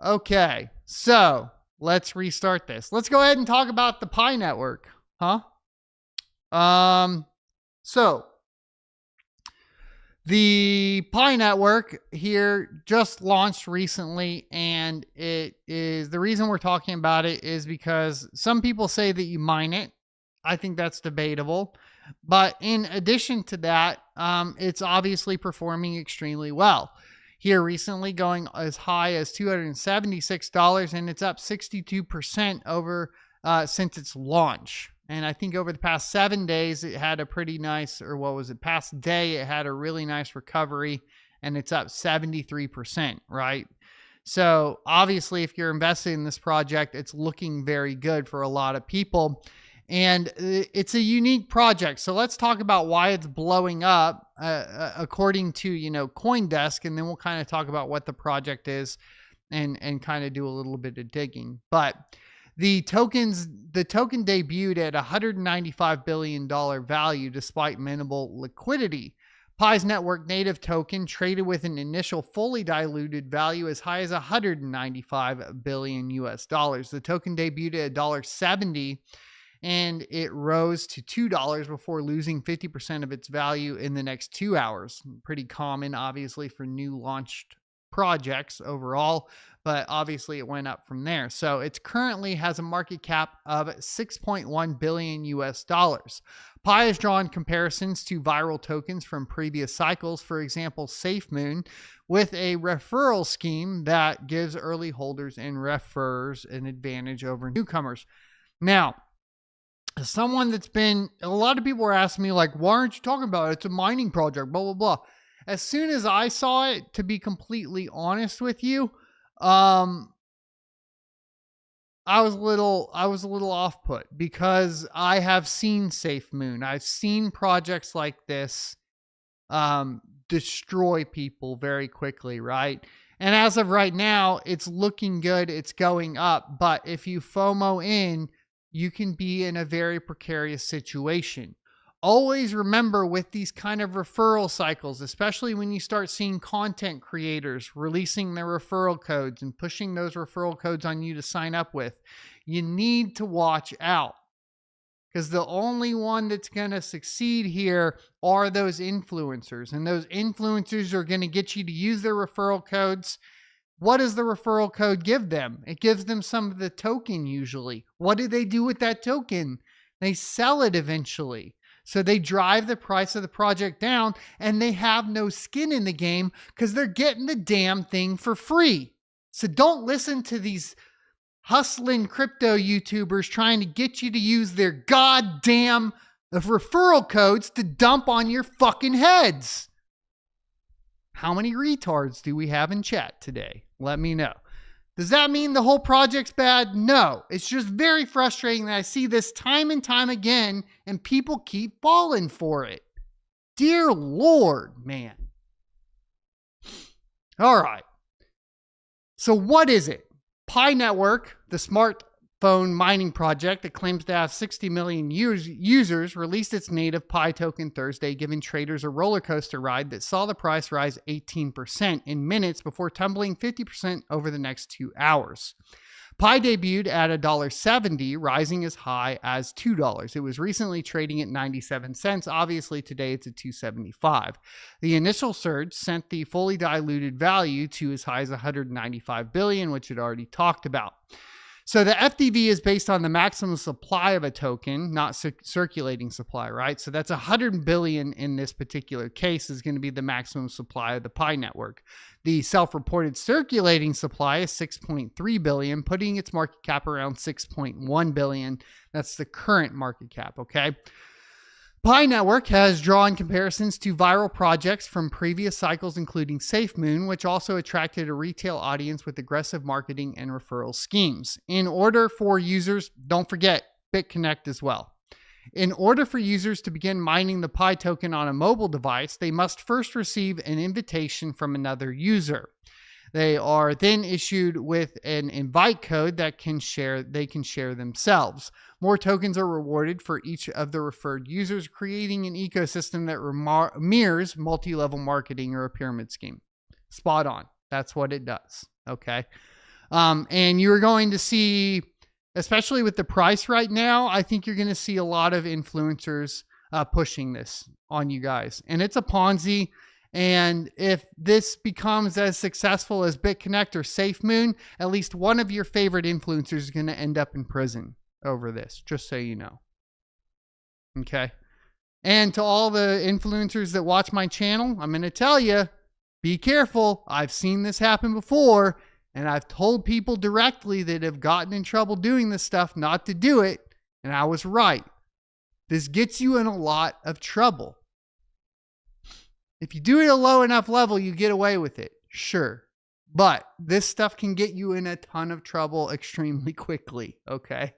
Okay, so let's restart this. Let's go ahead and talk about the Pi network, huh? So the Pi network here just launched recently, and it is the reason we're talking about it is because some people say that you mine it. I think that's debatable. But in addition to that, it's obviously performing extremely well. Here recently going as high as $276, and it's up 62% over since its launch. And I think over the past 7 days, it had a pretty nice, or what was it, past day, it had a really nice recovery, and it's up 73%, right? So obviously, if you're invested in this project, it's looking very good for a lot of people. And it's a unique project. So let's talk about why it's blowing up according to, CoinDesk, and then we'll kind of talk about what the project is and kind of do a little bit of digging. But the token debuted at $195 billion value despite minimal liquidity. Pi's network native token traded with an initial fully diluted value as high as $195 billion US dollars. The token debuted at $1.70 and it rose to $2 before losing 50% of its value in the next 2 hours. Pretty common, obviously, for new launched projects overall, but obviously it went up from there. So it currently has a market cap of $6.1 billion US dollars. Pi has drawn comparisons to viral tokens from previous cycles, for example, SafeMoon, with a referral scheme that gives early holders and referrers an advantage over newcomers. Now, someone that's been, a lot of people are asking me, like, why aren't you talking about it? It's a mining project, blah, blah, blah. As soon as I saw it, to be completely honest with you, I was a little off put because I have seen SafeMoon. I've seen projects like this destroy people very quickly, right? And as of right now, it's looking good. It's going up. But if you FOMO in, you can be in a very precarious situation. Always remember with these kind of referral cycles, especially when you start seeing content creators releasing their referral codes and pushing those referral codes on you to sign up with, you need to watch out, because the only one that's going to succeed here are those influencers, and those influencers are going to get you to use their referral codes. What does the referral code give them? It gives them some of the token usually. What do they do with that token? They sell it eventually. So they drive the price of the project down, and they have no skin in the game because they're getting the damn thing for free. So don't listen to these hustling crypto YouTubers trying to get you to use their goddamn referral codes to dump on your fucking heads. How many retards do we have in chat today? Let me know. Does that mean the whole project's bad? No. It's just very frustrating that I see this time and time again and people keep falling for it. Dear Lord, man. All right. So what is it? Pi Network, the smartphone mining project that claims to have 60 million users, released its native Pi token Thursday, giving traders a roller coaster ride that saw the price rise 18% in minutes before tumbling 50% over the next 2 hours. Pi debuted at $1.70, rising as high as $2. It was recently trading at 97 cents. Obviously, today it's at $2.75. The initial surge sent the fully diluted value to as high as $195 billion, which it already talked about. So the FDV is based on the maximum supply of a token, not circulating supply, right? So that's 100 billion in this particular case is going to be the maximum supply of the Pi network. The self-reported circulating supply is 6.3 billion, putting its market cap around 6.1 billion. That's the current market cap, okay? Pi Network has drawn comparisons to viral projects from previous cycles, including SafeMoon, which also attracted a retail audience with aggressive marketing and referral schemes. In order for users, don't forget BitConnect as well. In order for users to begin mining the Pi token on a mobile device, they must first receive an invitation from another user. They are then issued with an invite code that they can share themselves. More tokens are rewarded for each of the referred users, creating an ecosystem that mirrors multi-level marketing or a pyramid scheme. Spot on. That's what it does. Okay. And you're going to see, especially with the price right now, I think you're going to see a lot of influencers pushing this on you guys. And it's a Ponzi. And if this becomes as successful as BitConnect or SafeMoon, at least one of your favorite influencers is going to end up in prison over this, just so you know. Okay. And to all the influencers that watch my channel, I'm going to tell you, be careful. I've seen this happen before, and I've told people directly that have gotten in trouble doing this stuff not to do it, and I was right. This gets you in a lot of trouble. If you do it at a low enough level, you get away with it, sure. But this stuff can get you in a ton of trouble extremely quickly, okay?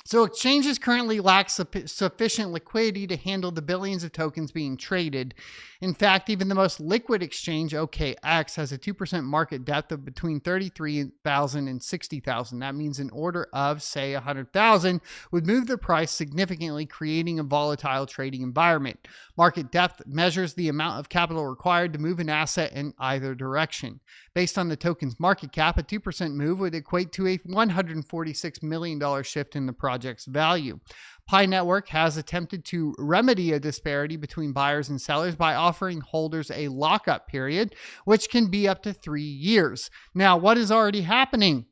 So exchanges currently lack sufficient liquidity to handle the billions of tokens being traded. In fact, even the most liquid exchange, OKX, has a 2% market depth of between 33,000 and 60,000. That means an order of, say, 100,000 would move the price significantly, creating a volatile trading environment. Market depth measures the amount of capital required to move an asset in either direction. Based on the token's market cap, a 2% move would equate to a $146 million shift in the project's value. Pi Network has attempted to remedy a disparity between buyers and sellers by offering holders a lockup period, which can be up to 3 years. Now, what is already happening?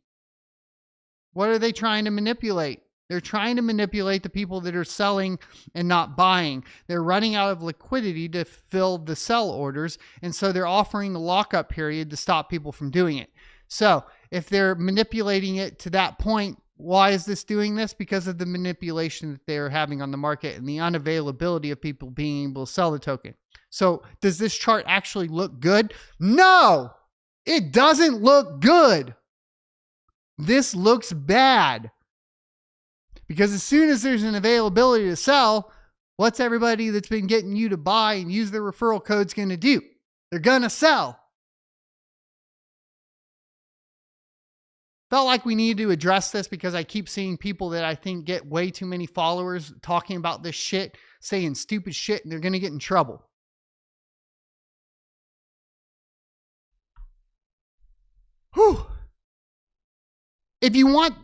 What are they trying to manipulate? They're trying to manipulate the people that are selling and not buying. They're running out of liquidity to fill the sell orders, and so they're offering the lockup period to stop people from doing it. So if they're manipulating it to that point, why is this doing this? Because of the manipulation that they're having on the market and the unavailability of people being able to sell the token. So does this chart actually look good? No, it doesn't look good. This looks bad. Because as soon as there's an availability to sell, what's everybody that's been getting you to buy and use their referral codes going to do? They're going to sell. Felt like we needed to address this because I keep seeing people that I think get way too many followers talking about this shit, saying stupid shit, and they're going to get in trouble. Whew. If you want...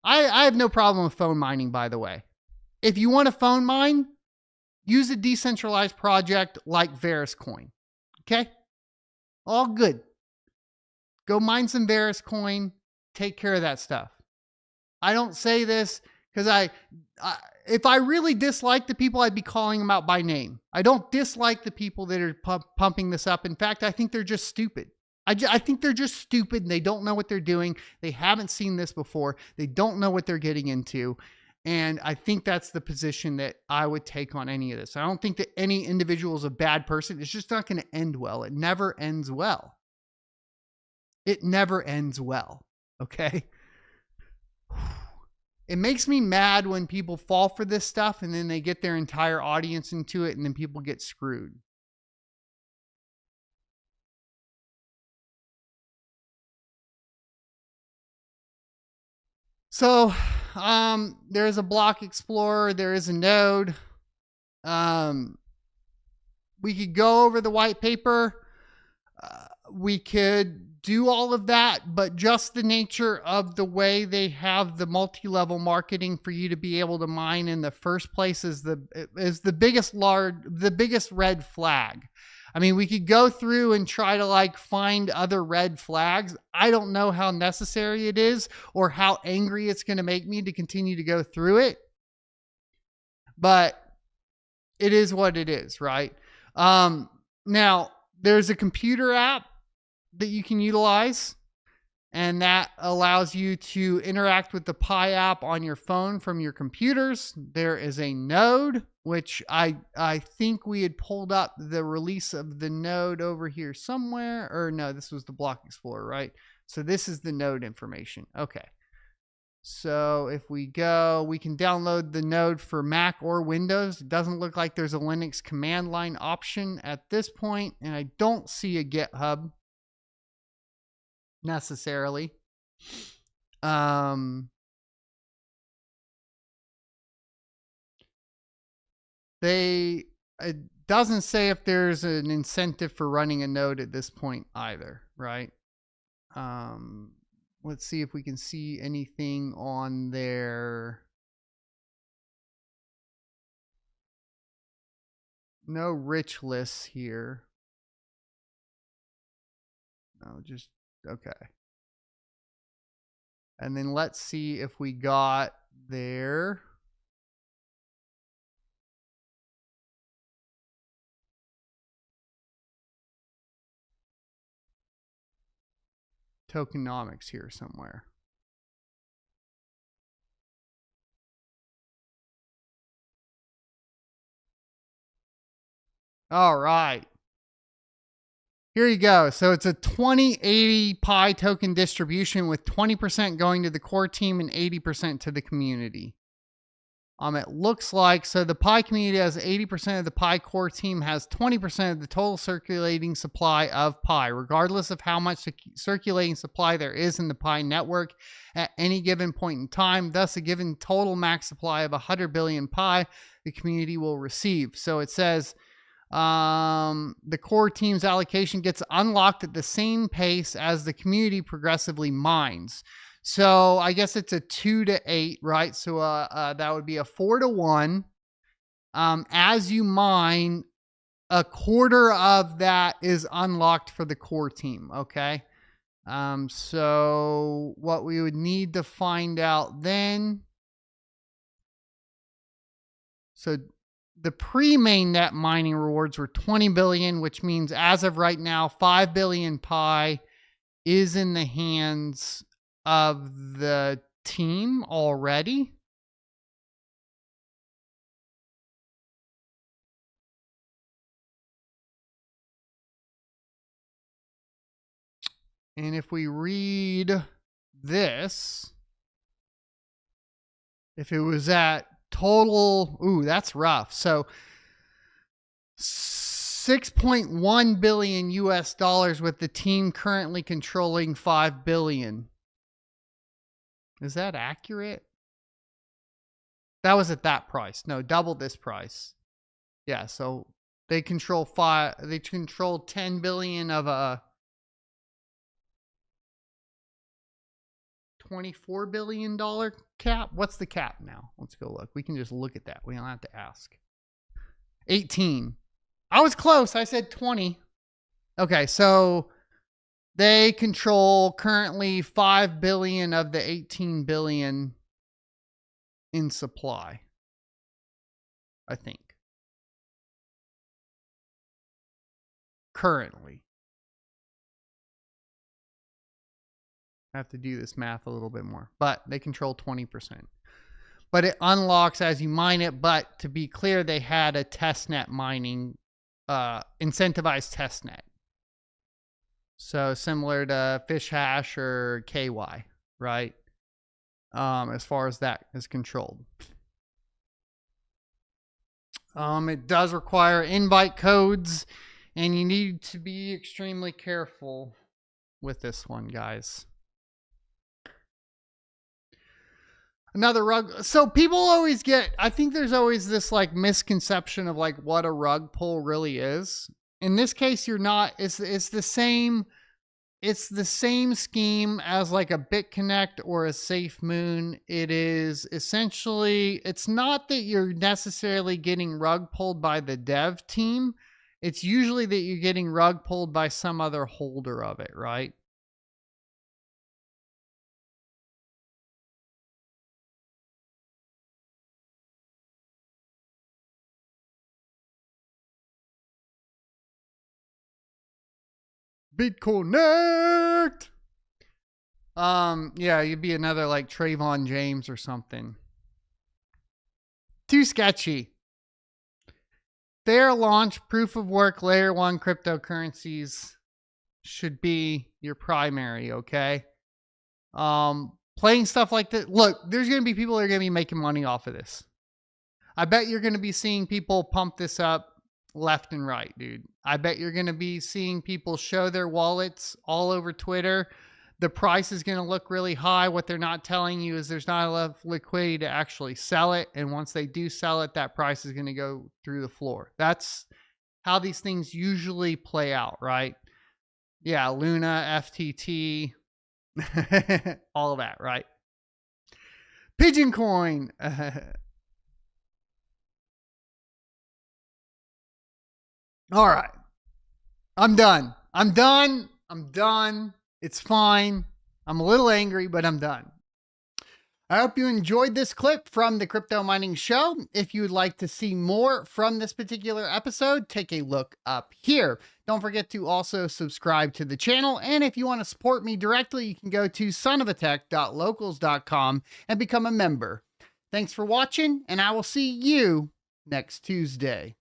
I have no problem with phone mining, by the way. If you want to phone mine, use a decentralized project like Veriscoin. Okay? All good. Go mine some Veriscoin. Take care of that stuff. I don't say this because if I really dislike the people, I'd be calling them out by name. I don't dislike the people that are pumping this up. In fact, I think they're just stupid. I think they're just stupid and they don't know what they're doing. They haven't seen this before. They don't know what they're getting into. And I think that's the position that I would take on any of this. I don't think that any individual is a bad person. It's just not going to end well. It never ends well. It never ends well. Okay? It makes me mad when people fall for this stuff and then they get their entire audience into it and then people get screwed. So there's a block explorer. There is a node. We could go over the white paper. We could do all of that, but just the nature of the way they have the multi-level marketing for you to be able to mine in the first place is the biggest red flag. I mean, we could go through and try to like find other red flags. I don't know how necessary it is or how angry it's going to make me to continue to go through it. But it is what it is, right? Now, there's a computer app that you can utilize, and that allows you to interact with the Pi app on your phone from your computers. There is a node, which I think we had pulled up the release of the node over here somewhere. Or no, this was the Block Explorer, right? So this is the node information. Okay. So if we go, we can download the node for Mac or Windows. It doesn't look like there's a Linux command line option at this point, and I don't see a GitHub necessarily. It doesn't say if there's an incentive for running a node at this point either, right? let's see if we can see anything on there. No rich lists here. No, just okay. And then let's see if we got there. Tokenomics here somewhere. All right. Here you go. So it's a 20/80 Pi token distribution with 20% going to the core team and 80% to the community. It looks like, so the Pi community has 80% of the Pi core team has 20% of the total circulating supply of Pi, regardless of how much circulating supply there is in the Pi network at any given point in time. Thus, a given total max supply of 100 billion Pi, the community will receive. So it says the core team's allocation gets unlocked at the same pace as the community progressively mines. So I guess it's a 2-to-8, right? So that would be a 4-to-1. As you mine, a quarter of that is unlocked for the core team. Okay. So what we would need to find out then. So the pre-mainnet mining rewards were 20 billion, which means as of right now, 5 billion Pi is in the hands of the team already. And if we read this, if it was at total, ooh, that's rough. So 6.1 billion US dollars with the team currently controlling 5 billion. Is that accurate? That was at that price. No, double this price. Yeah, so they control 10 billion of a $24 billion cap. What's the cap now? Let's go look. We can just look at that. We don't have to ask. 18. I was close. I said 20. Okay, so they control currently 5 billion of the 18 billion in supply, I think. Currently. I have to do this math a little bit more, but they control 20%. But it unlocks as you mine it. But to be clear, they had a testnet mining, incentivized testnet. So similar to Fish Hash or KY, right? As far as that is controlled. It does require invite codes, and you need to be extremely careful with this one, guys. Another rug. So people always get, I think there's always this like misconception of like what a rug pull really is. In this case, you're not, it's the same scheme as like a BitConnect or a SafeMoon. It is essentially, it's not that you're necessarily getting rug pulled by the dev team. It's usually that you're getting rug pulled by some other holder of it, right? BitConnect. Yeah, you'd be another like Trayvon James or something. Too sketchy. Fair launch, proof of work, layer 1 cryptocurrencies should be your primary, okay? Playing stuff like that. Look, there's going to be people that are going to be making money off of this. I bet you're going to be seeing people pump this up left and right, dude. I bet you're going to be seeing people show their wallets all over Twitter. The price is going to look really high. What they're not telling you is there's not enough liquidity to actually sell it. And once they do sell it, that price is going to go through the floor. That's how these things usually play out, right? Yeah, Luna, FTT, All of that, right? Pigeon coin. All right. I'm done. I'm done. I'm done. It's fine. I'm a little angry, but I'm done. I hope you enjoyed this clip from the Crypto Mining Show. If you would like to see more from this particular episode, take a look up here. Don't forget to also subscribe to the channel. And if you want to support me directly, you can go to sonofatech.locals.com and become a member. Thanks for watching, and I will see you next Tuesday.